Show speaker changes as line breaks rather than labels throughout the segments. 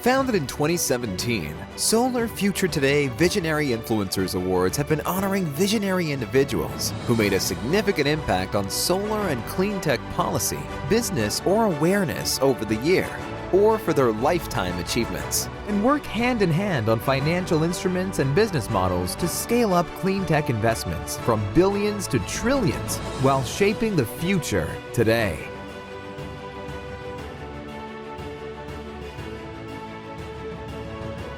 Founded in 2017, Solar Future Today Visionary Influencers Awards have been honoring visionary individuals who made a significant impact on solar and clean tech policy, business, or awareness over the year, or for their lifetime achievements, and work hand in hand on financial instruments and business models to scale up clean tech investments from billions to trillions while shaping the future today.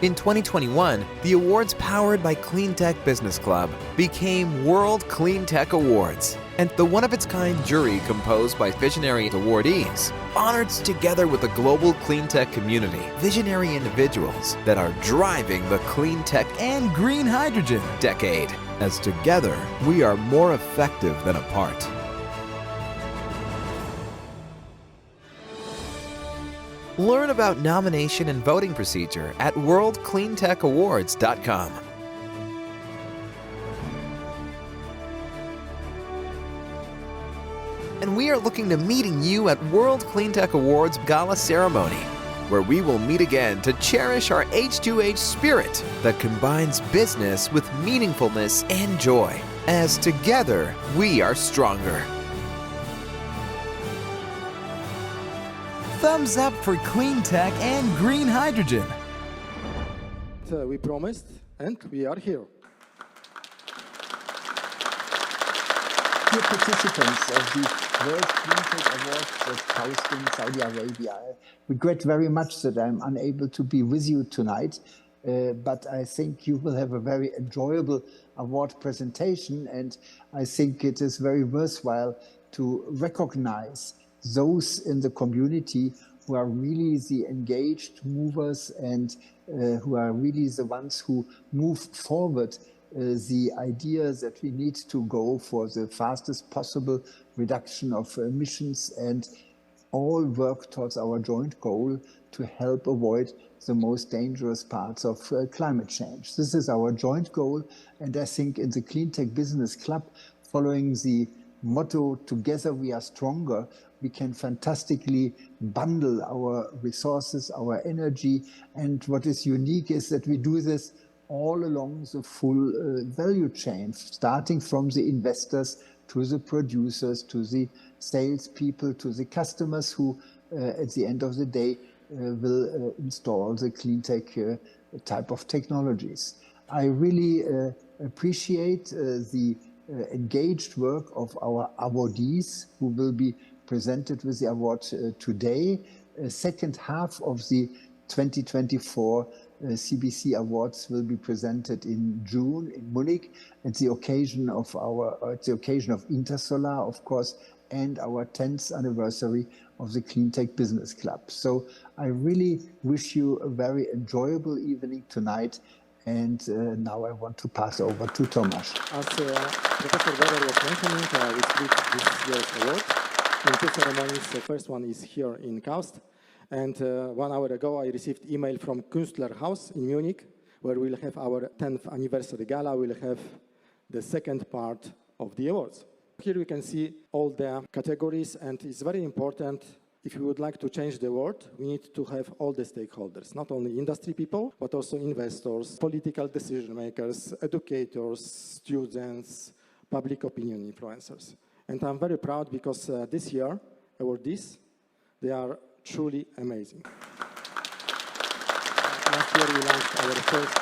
In 2021, the awards powered by CleanTech Business Club became World CleanTech Awards, and the one-of-its-kind jury composed by visionary awardees honored together with the global clean tech community visionary individuals that are driving the clean tech and green hydrogen decade, as together we are more effective than apart. Learn about nomination and voting procedure at worldcleantechawards.com. And we are looking to meeting you at World CleanTech Awards Gala Ceremony, where we will meet again to cherish our H2H spirit that combines business with meaningfulness and joy, as together we are stronger. Thumbs up for clean tech and green hydrogen.
We promised, and we are here.
Dear participants of the World CleanTech Awards of KAUST in Saudi Arabia, I regret very much that I'm unable to be with you tonight, but I think you will have a very enjoyable award presentation, and I think it is very worthwhile to recognize those in the community who are really the engaged movers and who are really the ones who move forward the idea that we need to go for the fastest possible reduction of emissions and all work towards our joint goal to help avoid the most dangerous parts of climate change. This is our joint goal, and I think in the CleanTech Business Club, following the motto, "Together we are stronger," we can fantastically bundle our resources, our energy, and what is unique is that we do this all along the full value chain, starting from the investors to the producers, to the salespeople, to the customers who, at the end of the day, will install the CleanTech type of technologies. I really appreciate the engaged work of our awardees who will be presented with the award today. Second half of the 2024 CBC Awards will be presented in June in Munich at the occasion of Intersolar, of course, and our 10th anniversary of the CleanTech Business Club. So I really wish you a very enjoyable evening tonight. And now I want to pass over to Thomas.
As Professor Weber was mentioning, we split this year's award in two ceremonies. The first one is here in KAUST. And 1 hour ago, I received email from Künstlerhaus in Munich, where we'll have our 10th anniversary gala. We'll have the second part of the awards. Here we can see all the categories, and it's very important. If we would like to change the world, we need to have all the stakeholders, not only industry people, but also investors, political decision makers, educators, students, public opinion influencers. And I'm very proud because this year, awardees, they are truly amazing. Last year we launched our first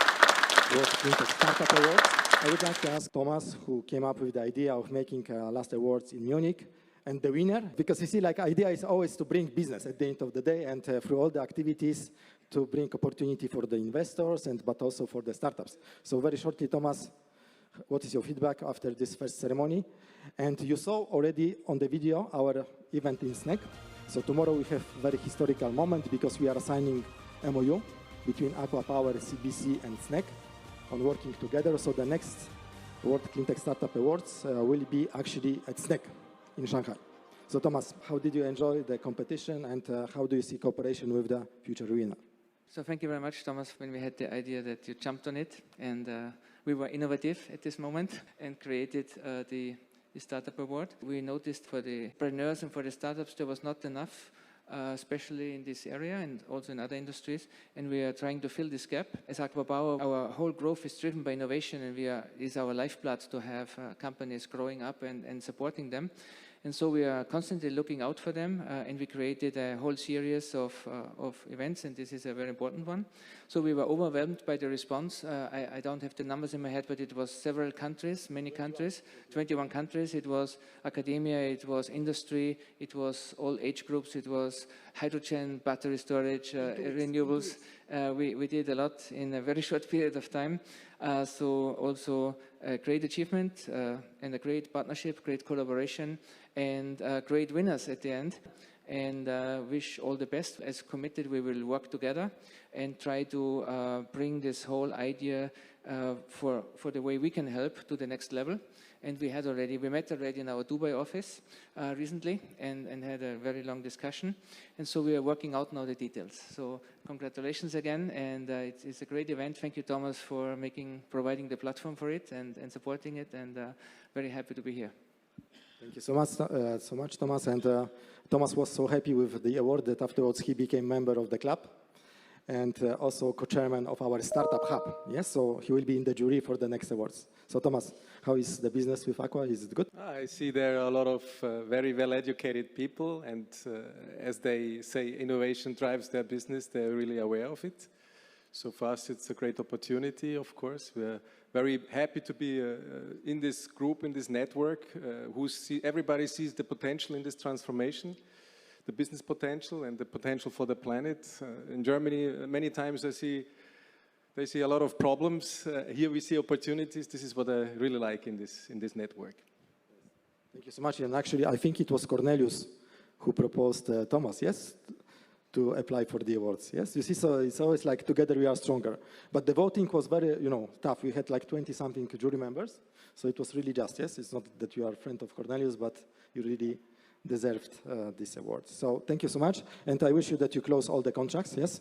World CleanTech Startup Awards. I would like to ask Thomas, who came up with the idea of making last awards in Munich, and the winner, because you see, like, idea is always to bring business at the end of the day, and through all the activities to bring opportunity for the investors, but also for the startups. So very shortly, Thomas, what is your feedback after this first ceremony? And you saw already on the video our event in SNEC. So tomorrow we have a very historical moment because we are signing MOU between ACWA Power, CBC, and SNEC on working together. So the next World CleanTech Startup Awards will be actually at SNEC in Shanghai. So Thomas, how did you enjoy the competition, and how do you see cooperation with the future winner?
So thank you very much, Thomas, when we had the idea that you jumped on it, and we were innovative at this moment and created the Startup Award. We noticed for the entrepreneurs and for the startups there was not enough especially in this area and also in other industries. And we are trying to fill this gap. As ACWA Power, our whole growth is driven by innovation, and is our lifeblood to have companies growing up and supporting them. And so we are constantly looking out for them, and we created a whole series of events, and this is a very important one. So we were overwhelmed by the response. I don't have the numbers in my head, but it was several countries, many countries, 21 countries. It was academia, it was industry, it was all age groups, it was hydrogen, battery storage, renewables. We did a lot in a very short period of time. So also a great achievement and a great partnership, great collaboration, and great winners at the end. And wish all the best. As committed, we will work together and try to bring this whole idea for the way we can help to the next level. And we met already in our Dubai office recently and had a very long discussion. And so we are working out now the details. So congratulations again, and it's a great event. Thank you, Thomas, for providing the platform for it and supporting it, and very happy to be here.
Thank you so much, Thomas. And Thomas was so happy with the award that afterwards he became member of the club and also co-chairman of our startup hub. Yes, so he will be in the jury for the next awards. So Thomas, how is the business with ACWA? Is it good?
I see there are a lot of very well-educated people, and as they say, innovation drives their business. They're really aware of it. So for us, it's a great opportunity, of course. We're very happy to be in this group, in this network, everybody sees the potential in this transformation, the business potential and the potential for the planet. In Germany, many times they see a lot of problems. Here we see opportunities. This is what I really like in this network.
Thank you so much. And actually, I think it was Cornelius who proposed Thomas, yes, to apply for the awards. Yes, you see, so it's always like together we are stronger. But the voting was very, tough. We had like 20-something jury members, so it was really just. Yes, it's not that you are a friend of Cornelius, but you really deserved this award. So thank you so much, and I wish you that you close all the contracts. Yes.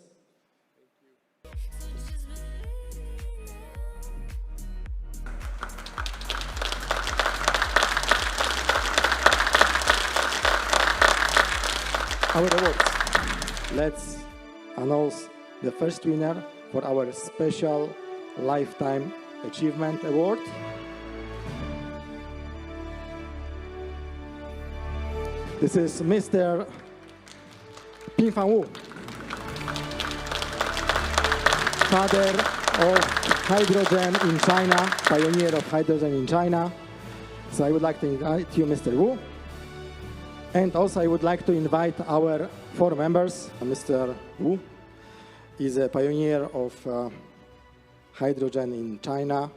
Our awards. Let's announce the first winner for our special Lifetime Achievement Award. This is Mr. Pinfang, father of hydrogen in China, pioneer of hydrogen in China. So I would like to invite you, Mr. Wu. And also I would like to invite our 4 members. Mr. Wu is a pioneer of hydrogen in China.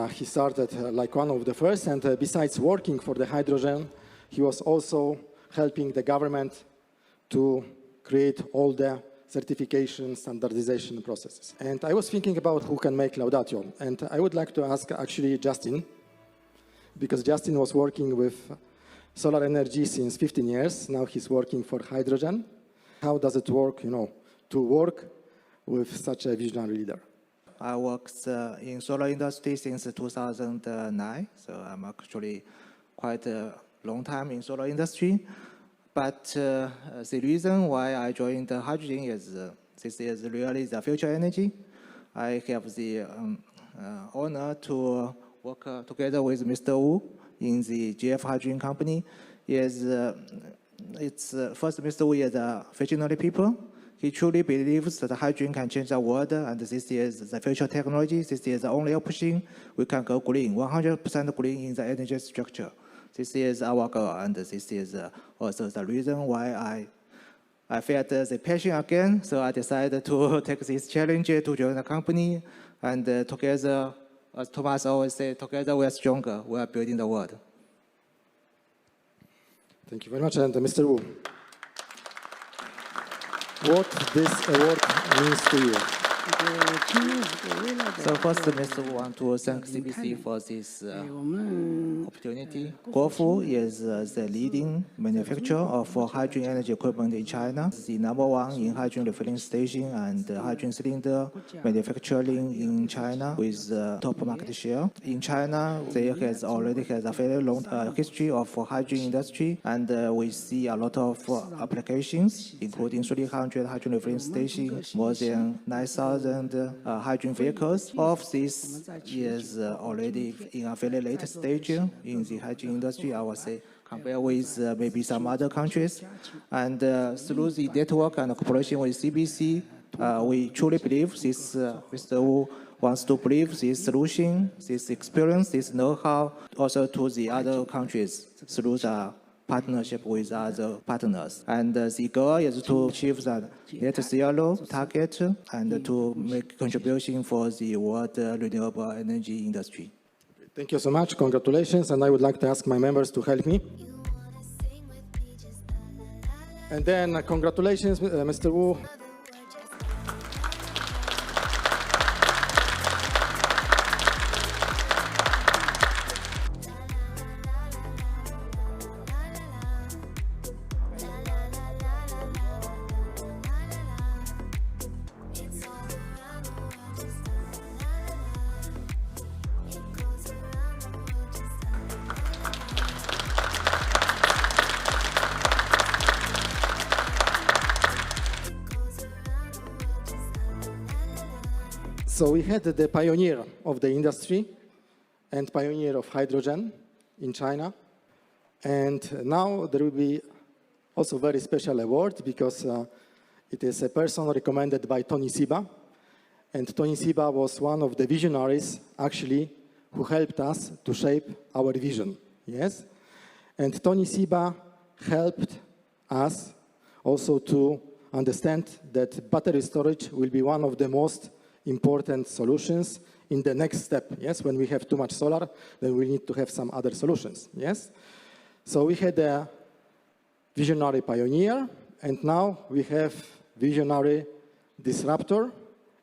He started like one of the first, and besides working for the hydrogen, he was also helping the government to create all the certification, standardization processes. And I was thinking about who can make Laudatio. And I would like to ask actually Justin, because Justin was working with solar energy since 15 years. Now he's working for hydrogen. How does it work, to work with such a visionary leader?
I worked in solar industry since 2009, so I'm actually quite a long time in solar industry. But the reason why I joined hydrogen is this is really the future energy. I have the honor to work together with Mr. Wu in the GF Hydrogen company. First, Mr. Wu is a visionary people. He truly believes that hydrogen can change the world, and this is the future technology. This is the only option we can go green, 100% green in the energy structure. This is our goal, and this is also the reason why I felt the passion again. So I decided to take this challenge to join the company, and together, as Thomas always says, together we are stronger. We are building the world.
Thank you very much. And Mr. Wu, what this award means to you?
So first, Mr. Wu want to thank CBC for this opportunity. Guofu is the leading manufacturer of hydrogen energy equipment in China, the #1 in hydrogen refilling station and hydrogen cylinder manufacturing in China with top market share. In China, they already has a very long history of hydrogen industry, and we see a lot of applications, including 300 hydrogen refilling stations, more than 9,000 hydrogen vehicles. All of this is already in a very late stage in the hydrogen industry, I would say, compared with maybe some other countries. And through the network and cooperation with CBC, we truly believe this, Mr. Wu wants to believe this solution, this experience, this know-how also to the other countries through the partnership with other partners. And the goal is to achieve the net zero target and to make contribution for the world renewable energy industry.
Thank you so much. Congratulations. And I would like to ask my members to help me. And then congratulations, Mr. Wu. So we had the pioneer of the industry and pioneer of hydrogen in China. And now there will be also a very special award because it is a person recommended by Tony Seba. And Tony Seba was one of the visionaries, actually, who helped us to shape our vision. Yes? And Tony Seba helped us also to understand that battery storage will be one of the most important solutions in the next step. Yes, when we have too much solar, then we need to have some other solutions. Yes, so we had a visionary pioneer, and now we have visionary disruptor,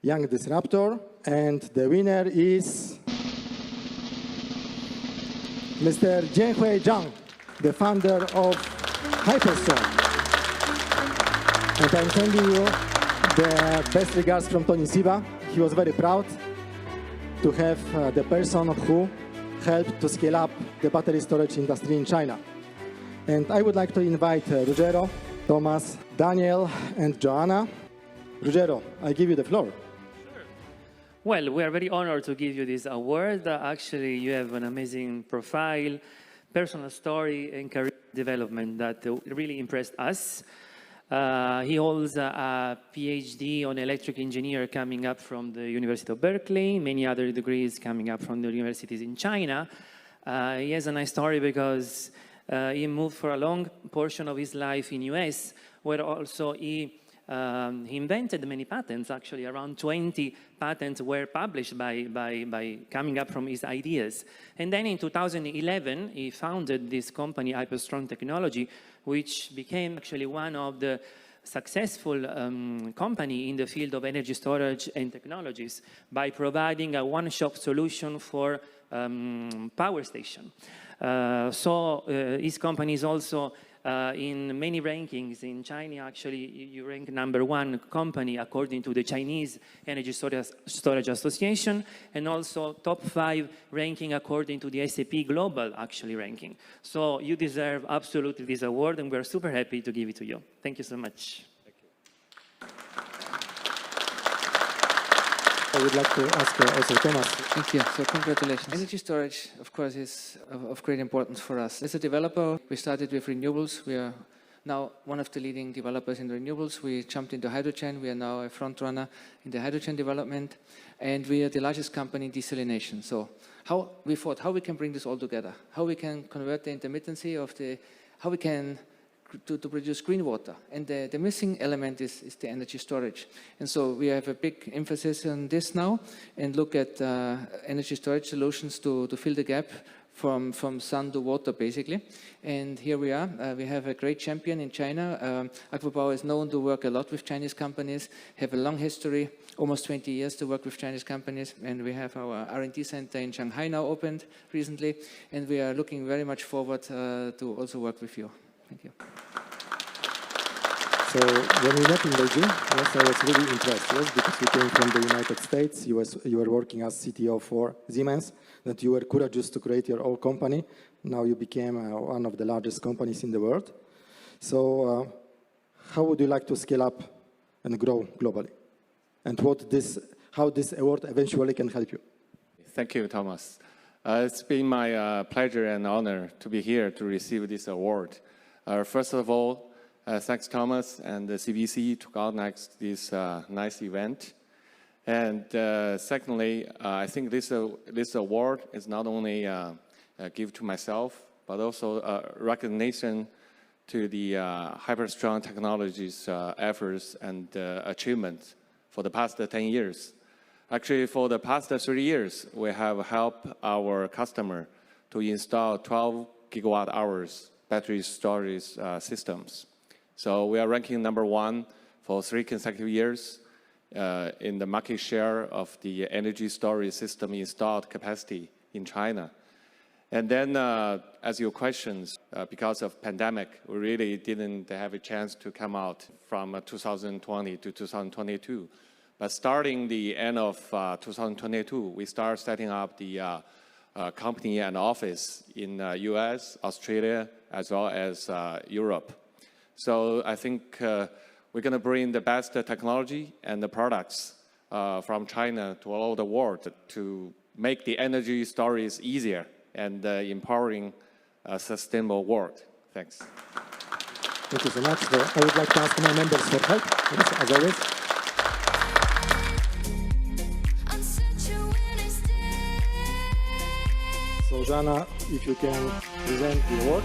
young disruptor, and the winner is Mr. Jianhui Zhang, the founder of Hyperstone. And I'm sending you the best regards from Tony Seba. He was very proud to have the person who helped to scale up the battery storage industry in China. And I would like to invite Ruggero, Thomas, Daniel, and Joanna. Ruggero, I give you the floor.
Sure. Well, we are very honored to give you this award. Actually, you have an amazing profile, personal story, and career development that really impressed us. He holds a PhD on electric engineer coming up from the University of Berkeley, many other degrees coming up from the universities in China. He has a nice story because he moved for a long portion of his life in US, where also he invented many patents. Actually, around 20 patents were published by coming up from his ideas. And then in 2011, he founded this company, Hyperstone Technology, which became actually one of the successful company in the field of energy storage and technologies by providing a one-shop solution for power station. So his company is also in many rankings. In China, actually, you rank #1 company according to the Chinese Energy Storage Association, and also top 5 ranking according to the S&P Global actually ranking. So you deserve absolutely this award, and we're super happy to give it to you. Thank you so much.
I would like to ask also Thomas.
Thank you. So congratulations. Energy storage, of course, is of great importance for us. As a developer, we started with renewables. We are now one of the leading developers in renewables. We jumped into hydrogen. We are now a front runner in the hydrogen development. And we are the largest company in desalination. So how we thought, how we can bring this all together, how we can convert the intermittency of how we can to produce green water. And the missing element is the energy storage. And so we have a big emphasis on this now and look at energy storage solutions to fill the gap from sun to water, basically. And here we are. We have a great champion in China. ACWA Power is known to work a lot with Chinese companies, have a long history, almost 20 years to work with Chinese companies. And we have our R&D center in Shanghai now opened recently. And we are looking very much forward to also work with you. Thank you.
So when we met in Beijing, yes, I was really impressed, yes, because you came from the United States, you were working as CTO for Siemens, that you were courageous to create your own company. Now you became one of the largest companies in the world. So how would you like to scale up and grow globally? And how this award eventually can help you?
Thank you, Thomas. It's been my pleasure and honor to be here to receive this award. First of all, thanks, Thomas and the CBC to organize this nice event. And secondly, I think this award is not only a gift to myself, but also a recognition to the hyper-strong technologies efforts and achievements for the past 10 years. Actually, for the past 3 years, we have helped our customer to install 12 gigawatt-hours battery storage systems. So we are ranking #1 for 3 consecutive years in the market share of the energy storage system installed capacity in China. And then, as your questions, because of pandemic, we really didn't have a chance to come out from 2020 to 2022. But starting the end of 2022, we start setting up the company and office in US, Australia, as well as Europe. So I think we're going to bring the best technology and the products from China to all over the world to make the energy storage easier and empowering a sustainable world. Thanks.
Thank you so much. So I would like to ask my members for help, yes, as always. So Jana, if you can present the award.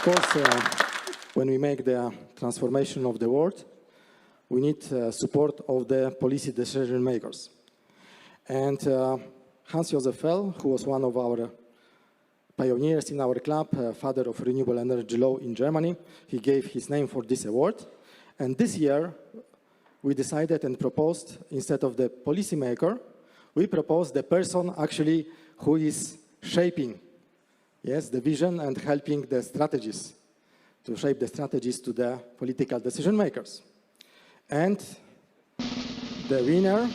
Of course, when we make the transformation of the world, we need support of the policy decision makers. And Hans-Josef Fell, who was one of our pioneers in our club, father of renewable energy law in Germany, he gave his name for this award. And this year, we decided and proposed, instead of the policymaker, we proposed the person actually who is shaping, yes, the vision and helping the strategies, to shape the strategies to the political decision makers. And the winner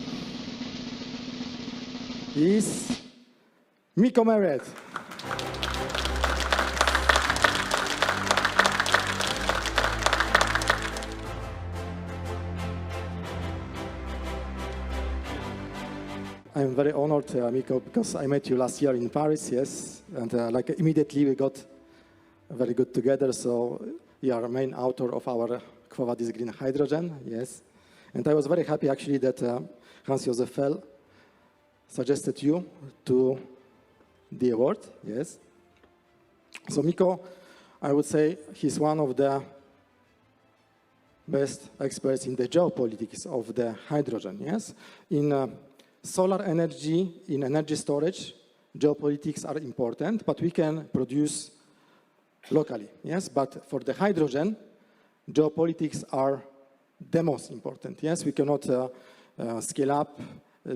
is Mikaa Mered. I'm very honored, Mikaa, because I met you last year in Paris, yes, and like immediately we got very good together. So you are a main author of our Quo Vadis Green Hydrogen, yes. And I was very happy actually that Hans-Josef Fell suggested you to the award, yes. So Mikaa, I would say he's one of the best experts in the geopolitics of the hydrogen, yes. In solar energy, in energy storage, geopolitics are important, but we can produce locally, yes? But for the hydrogen, geopolitics are the most important, yes? We cannot scale up,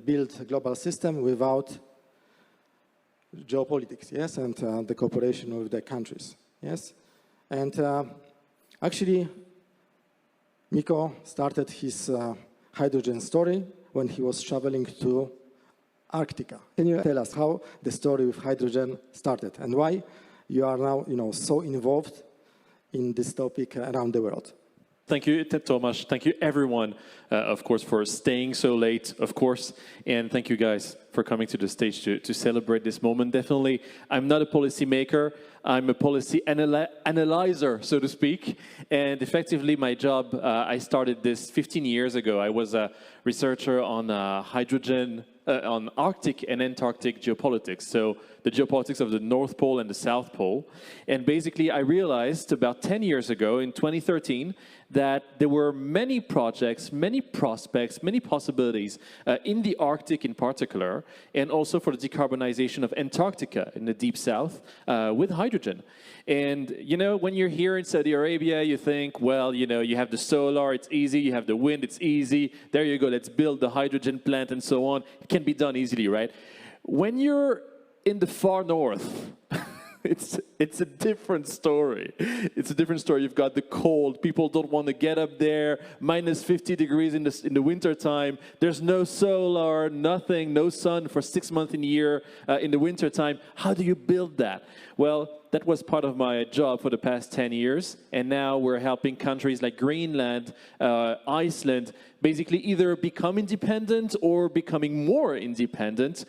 build a global system without geopolitics, yes? And the cooperation with the countries, yes? And actually, Mikaa started his hydrogen story when he was traveling to Arctica. Can you tell us how the story with hydrogen started and why you are now, so involved in this topic around the world?
Thank you, Thomas. Thank you, everyone, of course, for staying so late, of course. And thank you, guys, for coming to the stage to celebrate this moment. Definitely, I'm not a policymaker. I'm a policy analyzer, so to speak. And effectively, my job, I started this 15 years ago. I was a researcher on hydrogen, on Arctic and Antarctic geopolitics, so the geopolitics of the North Pole and the South Pole. And basically, I realized about 10 years ago, in 2013, that there were many projects, many prospects, many possibilities in the Arctic in particular, and also for the decarbonization of Antarctica in the Deep South with hydrogen. And, you know, when you're here in Saudi Arabia, you think, well, you know, you have the solar, it's easy, you have the wind, it's easy, there you go, let's build the hydrogen plant and so on. It can be done easily, right? When you're in the far north, it's a different story. It's a different story. You've got the cold. People don't want to get up there. Minus 50 degrees in the winter time. There's no solar, nothing, no sun for 6 months in a year in the winter time. How do you build that? Well, that was part of my job for the past 10 years. And now we're helping countries like Greenland, Iceland, basically either become independent or becoming more independent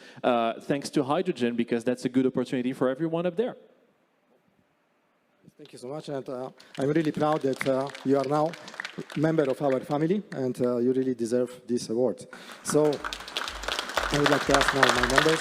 thanks to hydrogen, because that's a good opportunity for everyone up there.
Thank you so much. And I'm really proud that you are now a member of our family, and you really deserve this award. So I would like to ask now my members.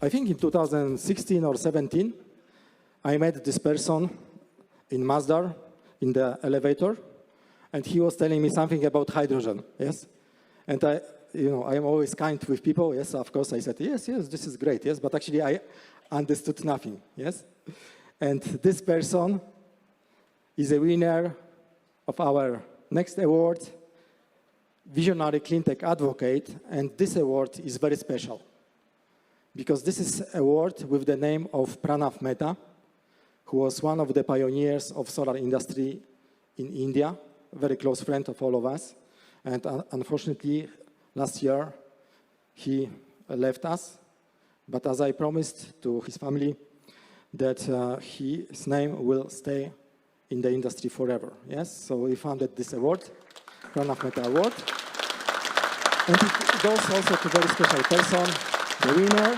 I think in 2016 or 17, I met this person in Masdar in the elevator, and he was telling me something about hydrogen, yes? And I'm always kind with people, yes, of course. I said, yes, this is great, yes, but actually I understood nothing, yes? And this person is a winner of our next award, Visionary CleanTech Advocate, and this award is very special, because this is an award with the name of Pranav Mehta, who was one of the pioneers of solar industry in India, a very close friend of all of us. And unfortunately, last year, he left us. But as I promised to his family, that his name will stay in the industry forever. Yes, so we founded this award, Pranav Mehta Award. And it goes also to a very special person. The winner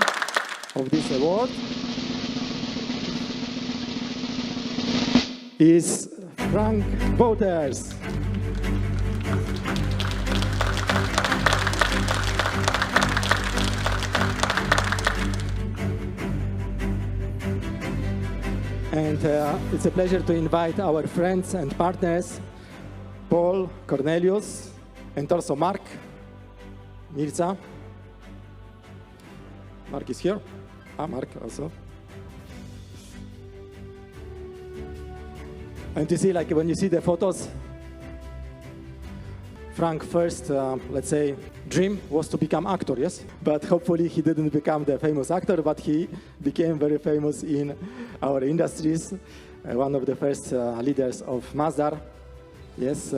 of this award is Frank Wouters. And it's a pleasure to invite our friends and partners, Paul, Cornelius, and also Mark, Mirza. Mark is here. Mark also. And you see, like when you see the photos, Frank's first, let's say, dream was to become actor, yes? But hopefully he didn't become the famous actor, but he became very famous in our industries. One of the first leaders of Masdar, yes,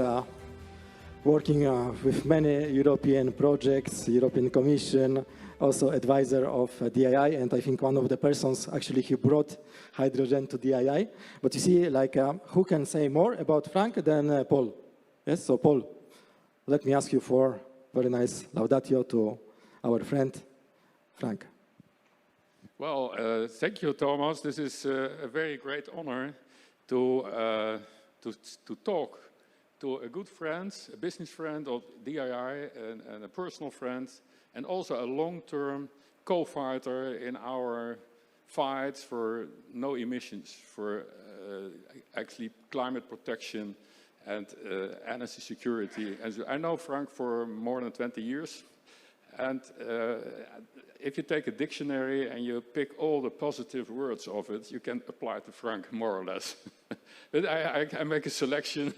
working with many European projects, European Commission, also advisor of Dii, and I think one of the persons actually he brought hydrogen to Dii. But you see, like, who can say more about Frank than Paul? Yes, so Paul, let me ask you for very nice laudatio to our friend, Frank.
Well, thank you, Thomas. This is a very great honor to talk to a good friend, a business friend of Dii, and a personal friend, and also a long-term co-fighter in our fight for no emissions, for actually climate protection and energy security. And I know Frank for more than 20 years. And if you take a dictionary and you pick all the positive words of it, you can apply it to Frank more or less. But I make a selection.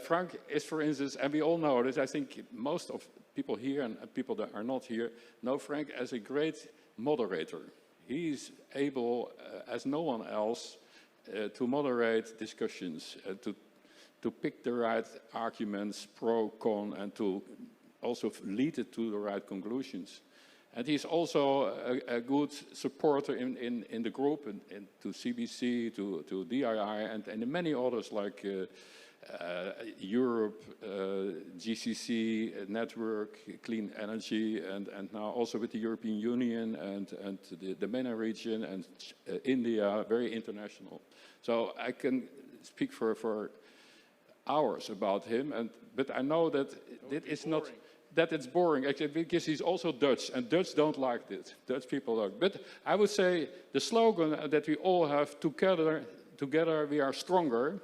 Frank is, for instance, and we all know this, I think most of people here and people that are not here know Frank as a great moderator. He's able, as no one else, to moderate discussions, to pick the right arguments, pro, con, and to also lead it to the right conclusions. And he's also a good supporter in the group, and to CBC, to Dii, and many others like Europe, GCC network, Clean Energy, and now also with the European Union and the MENA region and India, very international. So I can speak for hours about him, but I know that it's not that it's boring, actually, because he's also Dutch, and Dutch don't like this. Dutch people don't. But I would say the slogan that we all have, together we are stronger.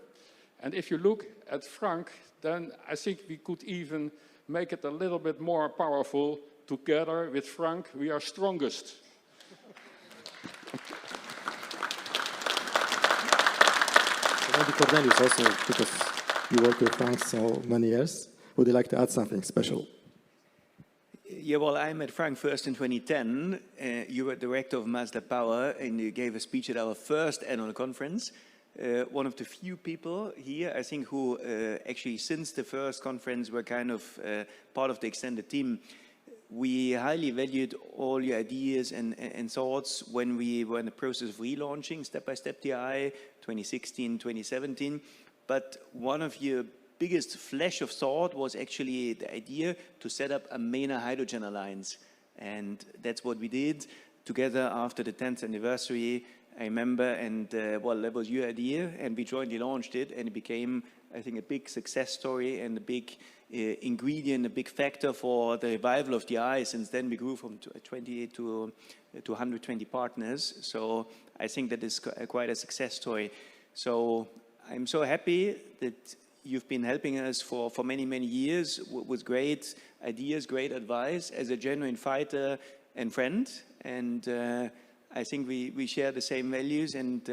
And if you look at Frank, then I think we could even make it a little bit more powerful. Together with Frank, we are strongest.
Maybe Cornelius also, because you work with Frank so many years, would you like to add something special?
Yeah, well, I met Frank first in 2010. You were director of Mazda Power, and you gave a speech at our first annual conference. One of the few people here, I think, who actually since the first conference were kind of part of the extended team. We highly valued all your ideas and thoughts when we were in the process of relaunching step-by-step Dii, 2016, 2017. But one of your biggest flash of thought was actually the idea to set up a MENA Hydrogen Alliance. And that's what we did together after the 10th anniversary, I remember, and well, that was your idea, and we jointly launched it, and it became, I think, a big success story and a big ingredient, a big factor for the revival of Dii. Since then, we grew from 28 to 120 partners. So I think that is quite a success story. So I'm so happy that you've been helping us for many, many years with great ideas, great advice, as a genuine fighter and friend. And I think we share the same values, and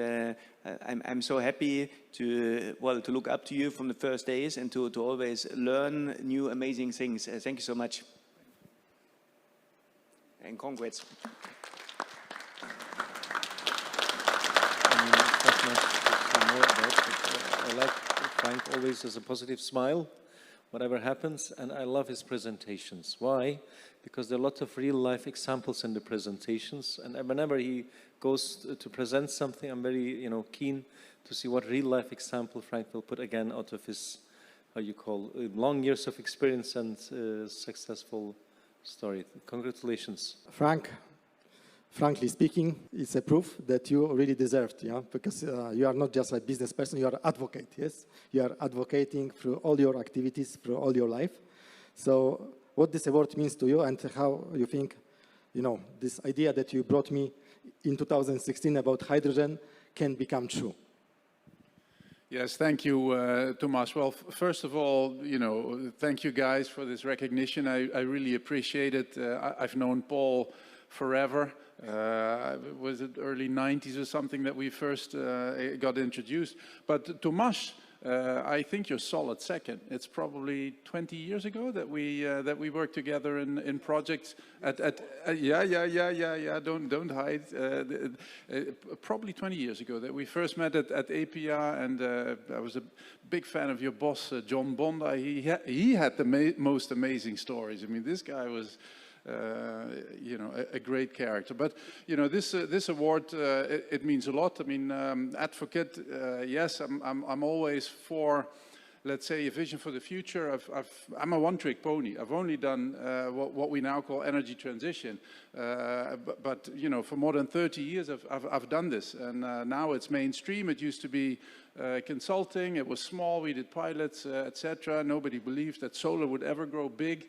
I'm so happy to look up to you from the first days and to always learn new amazing things. Thank you so much. And congrats.
I like Frank always has a positive smile, whatever happens, and I love his presentations. Why? Because there are a lot of real-life examples in the presentations, and whenever he goes to present something, I'm very, keen to see what real-life example Frank will put again out of his, long years of experience and successful story. Congratulations.
Frank, frankly speaking, it's a proof that you really deserved, because you are not just a business person, you are an advocate, yes? You are advocating through all your activities, through all your life. So what this award means to you and how you think, this idea that you brought me in 2016 about hydrogen can become true.
Yes, thank you, Thomas. Well, first of all, thank you guys for this recognition. I really appreciate it. I've known Paul forever. Was it early 90s or something that we first got introduced? But Thomas, I think you're solid second. It's probably 20 years ago that we worked together in projects yeah. Don't hide. Probably 20 years ago that we first met at APA, and I was a big fan of your boss, John Bondi. He had the most amazing stories. I mean, this guy was. A great character. But this award it means a lot. I mean, advocate. Yes, I'm always for, let's say, a vision for the future. I'm a one-trick pony. I've only done what we now call energy transition. But for more than 30 years, I've done this, and now it's mainstream. It used to be consulting. It was small. We did pilots, etc. Nobody believed that solar would ever grow big.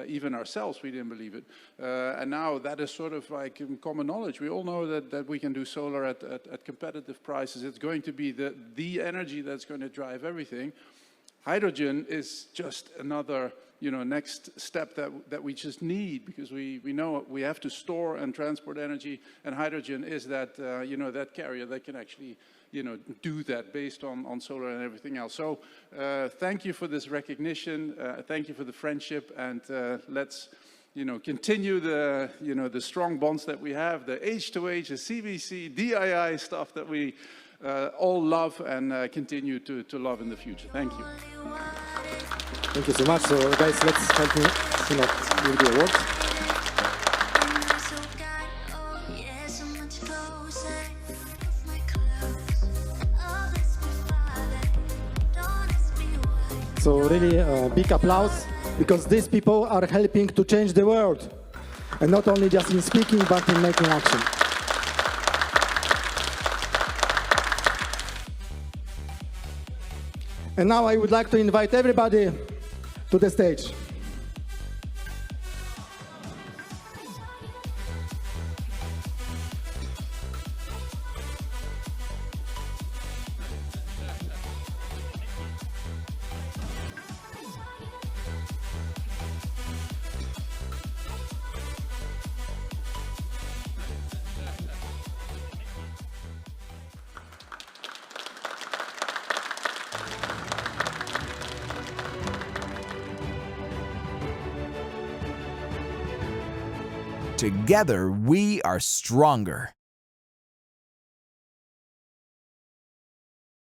Even ourselves, we didn't believe it. And now that is sort of like common knowledge. We all know that we can do solar at competitive prices. It's going to be the energy that's going to drive everything. Hydrogen is just another, next step that we just need, because we know we have to store and transport energy, and hydrogen is that, that carrier that can actually do that based on solar and everything else. So thank you for this recognition. Thank you for the friendship, and let's continue the strong bonds that we have, the H2H, the CBC, DII stuff that we all love and continue to love in the future. Thank you.
Thank you so much. So guys, let's help me give the awards. So really big applause, because these people are helping to change the world, and not only just in speaking, but in making action. And now I would like to invite everybody to the stage.
Together, we are stronger.